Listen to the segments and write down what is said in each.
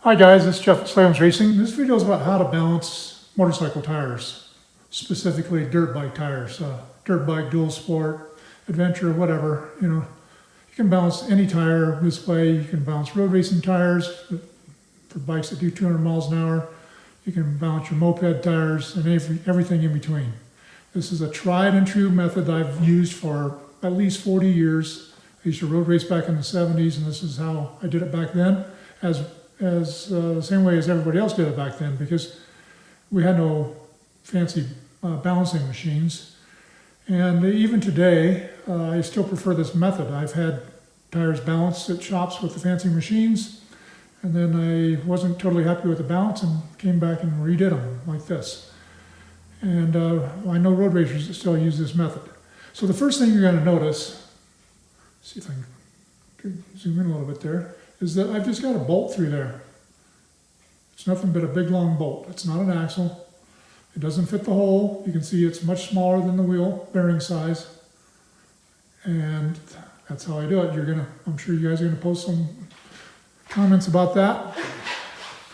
Hi guys, this is Jeff at Slavens Racing. This video is about how to balance motorcycle tires, specifically dirt bike tires, dirt bike, dual sport, adventure, whatever. You can balance any tire this way. You can balance road racing tires for bikes that do 200 miles an hour. You can balance your moped tires and everything in between. This is a tried and true method that I've used for at least 40 years. I used to road race back in the 70s, and this is how I did it back then, as the same way as everybody else did it back then, because we had no fancy balancing machines. And even today, I still prefer this method. I've had tires balanced at shops with the fancy machines, and then I wasn't totally happy with the balance and came back and redid them like this. And I know road racers that still use this method. So the first thing you're going to notice, see if I can zoom in a little bit there, is that I've just got a bolt through there. It's nothing but a big long bolt. It's not an axle. It doesn't fit the hole. You can see it's much smaller than the wheel bearing size. And that's how I do it. I'm sure you guys are gonna post some comments about that.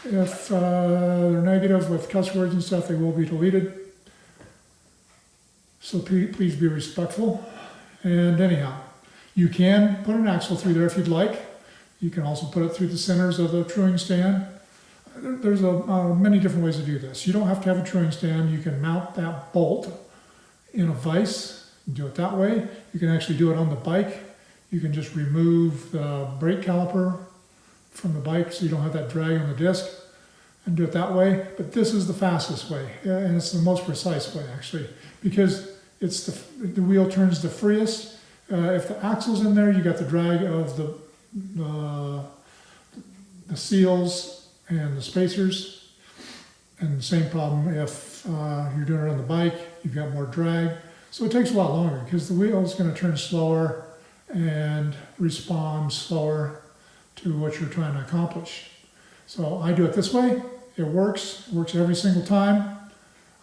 If they're negative with cuss words and stuff, they will be deleted. So please be respectful. And anyhow, you can put an axle through there if you'd like. You can also put it through the centers of the truing stand. There's many different ways to do this. You don't have to have a truing stand. You can mount that bolt in a vise, do it that way. You can actually do it on the bike. You can just remove the brake caliper from the bike so you don't have that drag on the disc, and do it that way. But this is the fastest way, and it's the most precise way actually, because it's the wheel turns the freest. If the axle's in there, you got the drag of the seals and the spacers, and the same problem if you're doing it on the bike. You've got more drag, so it takes a lot longer because the wheel is going to turn slower and respond slower to what you're trying to accomplish. So I do it this way. It works every single time.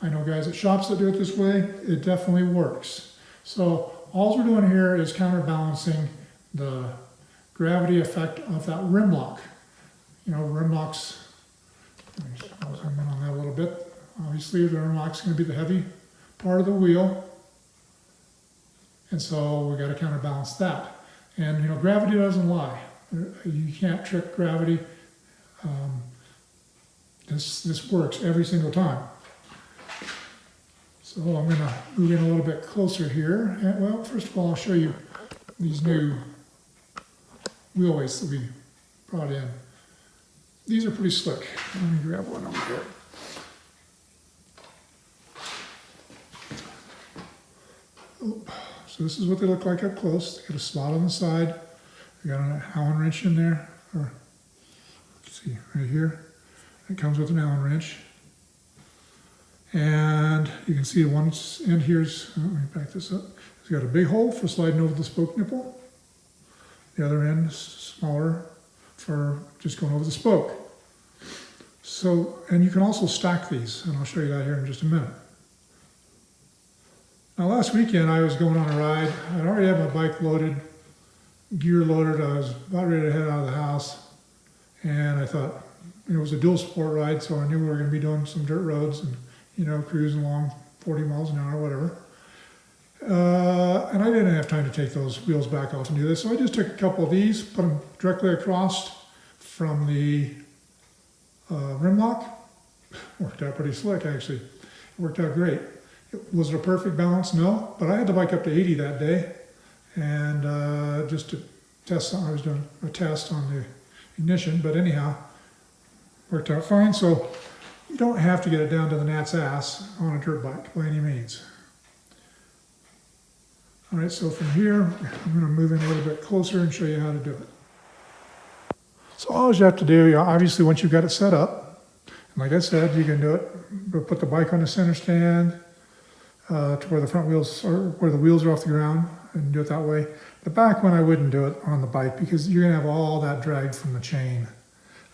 I know guys at shops that do it this way. It definitely works. So all we're doing here is counterbalancing the gravity effect of that rim lock. Rim locks, I'll zoom in on that a little bit. Obviously the rim lock's going to be the heavy part of the wheel, and so we got to counterbalance that. And gravity doesn't lie. You can't trick gravity. This works every single time. So I'm going to move in a little bit closer here. And, well, first of all, I'll show you these new wheelbase that we brought in. These are pretty slick. Let me grab one over here. So this is what they look like up close. They got a slot on the side. They got an Allen wrench in there, or let's see, right here. It comes with an Allen wrench. And you can see one end here's, let me back this up. It's got a big hole for sliding over the spoke nipple. The other end is smaller for just going over the spoke. So, and you can also stack these, and I'll show you that here in just a minute. Now last weekend I was going on a ride. I'd already had my bike loaded, gear loaded. I was about ready to head out of the house. And I thought, it was a dual sport ride, so I knew we were going to be doing some dirt roads and cruising along 40 miles an hour, whatever. And I didn't have time to take those wheels back off and do this, so I just took a couple of these, put them directly across from the rim lock. Worked out pretty slick, actually. It worked out great. Was it a perfect balance? No, but I had the bike up to 80 that day, and just to test something, I was doing a test on the ignition, but anyhow, worked out fine. So you don't have to get it down to the gnat's ass on a dirt bike by any means. All right, so from here, I'm going to move in a little bit closer and show you how to do it. So all you have to do, obviously once you've got it set up, and like I said, you can do it, put the bike on the center stand to where the front wheels, or where the wheels are off the ground, and do it that way. The back one, I wouldn't do it on the bike because you're going to have all that drag from the chain.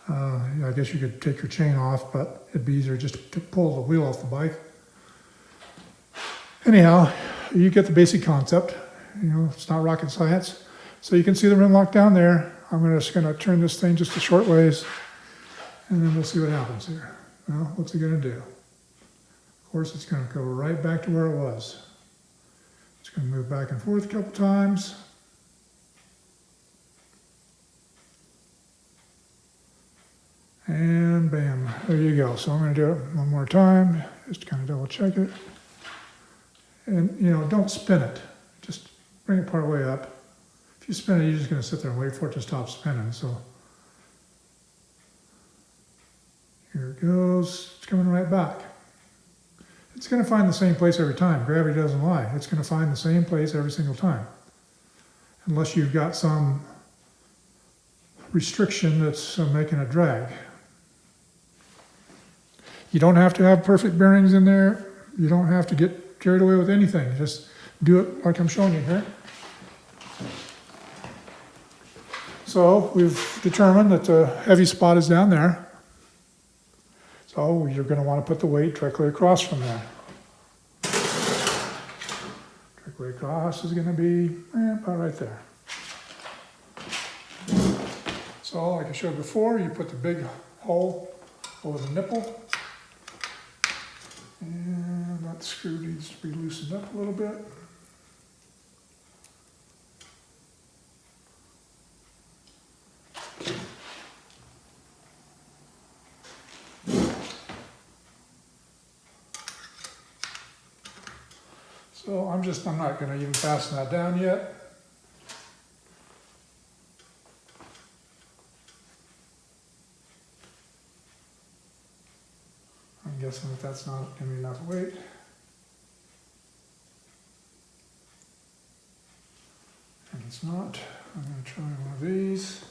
I guess you could take your chain off, but it'd be easier just to pull the wheel off the bike. Anyhow, you get the basic concept. It's not rocket science. So you can see the rim lock down there. I'm just going to turn this thing just a short ways, And then we'll see what happens here. Well, what's it going to do? Of course, it's going to go right back to where it was. It's going to move back and forth a couple times. And bam, there you go. So I'm going to do it one more time, just to kind of double check it. And, you know, don't spin it. Just bring it part way up. If you spin it, you're just going to sit there and wait for it to stop spinning. So here it goes. It's coming right back. It's going to find the same place every time. Gravity doesn't lie. It's going to find the same place every single time. Unless you've got some restriction that's making it drag. You don't have to have perfect bearings in there. You don't have to get carried away with anything. Just do it like I'm showing you here. So we've determined that the heavy spot is down there. So you're going to want to put the weight directly across from there. Directly across is going to be about right there. So like I showed before, you put the big hole over the nipple. And that screw needs to be loosened up a little bit. So I'm not going to even fasten that down yet. I'm guessing that that's not going to be enough weight. And it's not. I'm going to try one of these.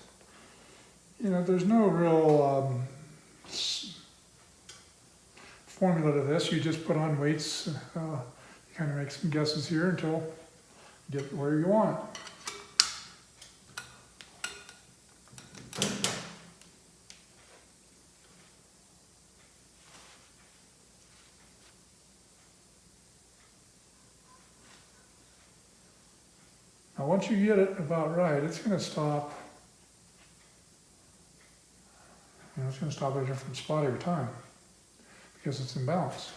You know, there's no real formula to this. You just put on weights. You kind of make some guesses here until you get where you want it. Now once you get it about right, it's going to stop. You know, it's going to stop at a different spot every time because it's in balance.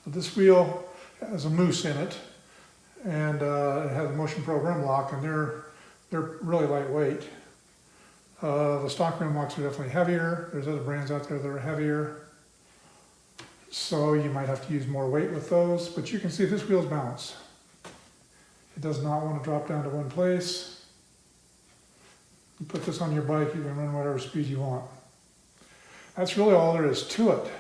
This wheel has a moose in it, and it has a motion pro rim lock, and they're really lightweight. The stock rim locks are definitely heavier. There's other brands out there that are heavier, so you might have to use more weight with those. But you can see this wheel's balanced. It does not want to drop down to one place. You put this on your bike, you can run whatever speed you want. That's really all there is to it.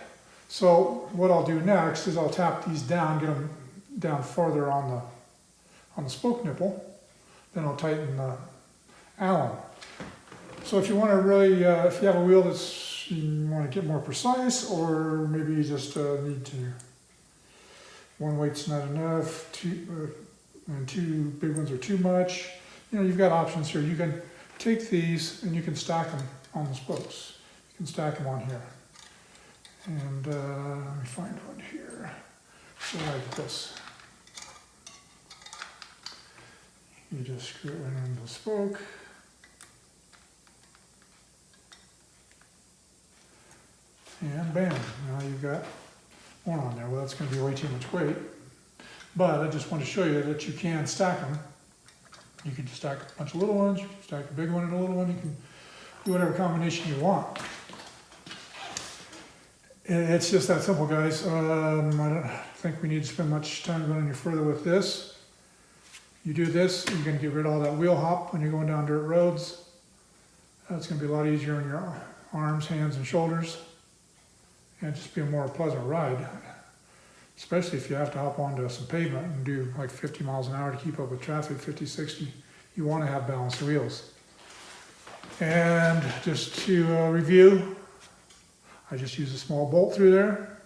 So what I'll do next is I'll tap these down, get them down farther on the spoke nipple. Then I'll tighten the Allen. So if you want to really, if you have a wheel that's you want to get more precise, or maybe you just need to, one weight's not enough, and two big ones are too much. You know, you've got options here. You can take these and you can stack them on the spokes. You can stack them on here. And let me find one here. So like this. You just screw it right into the spoke. And bam, now you've got one on there. Well, that's going to be way too much weight. But I just want to show you that you can stack them. You can stack a bunch of little ones, you can stack a big one and a little one. You can do whatever combination you want. It's just that simple, guys. I don't think we need to spend much time going any further with this. You do this, you're going to get rid of all that wheel hop when you're going down dirt roads. That's going to be a lot easier on your arms, hands, and shoulders. And just be a more pleasant ride. Especially if you have to hop onto some pavement and do like 50 miles an hour to keep up with traffic, 50, 60. You want to have balanced wheels. And just to review, I just use a small bolt through there.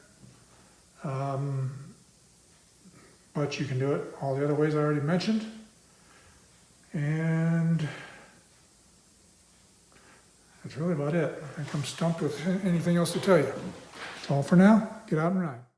But you can do it all the other ways I already mentioned. And that's really about it. I think I'm stumped with anything else to tell you. That's all for now. Get out and ride.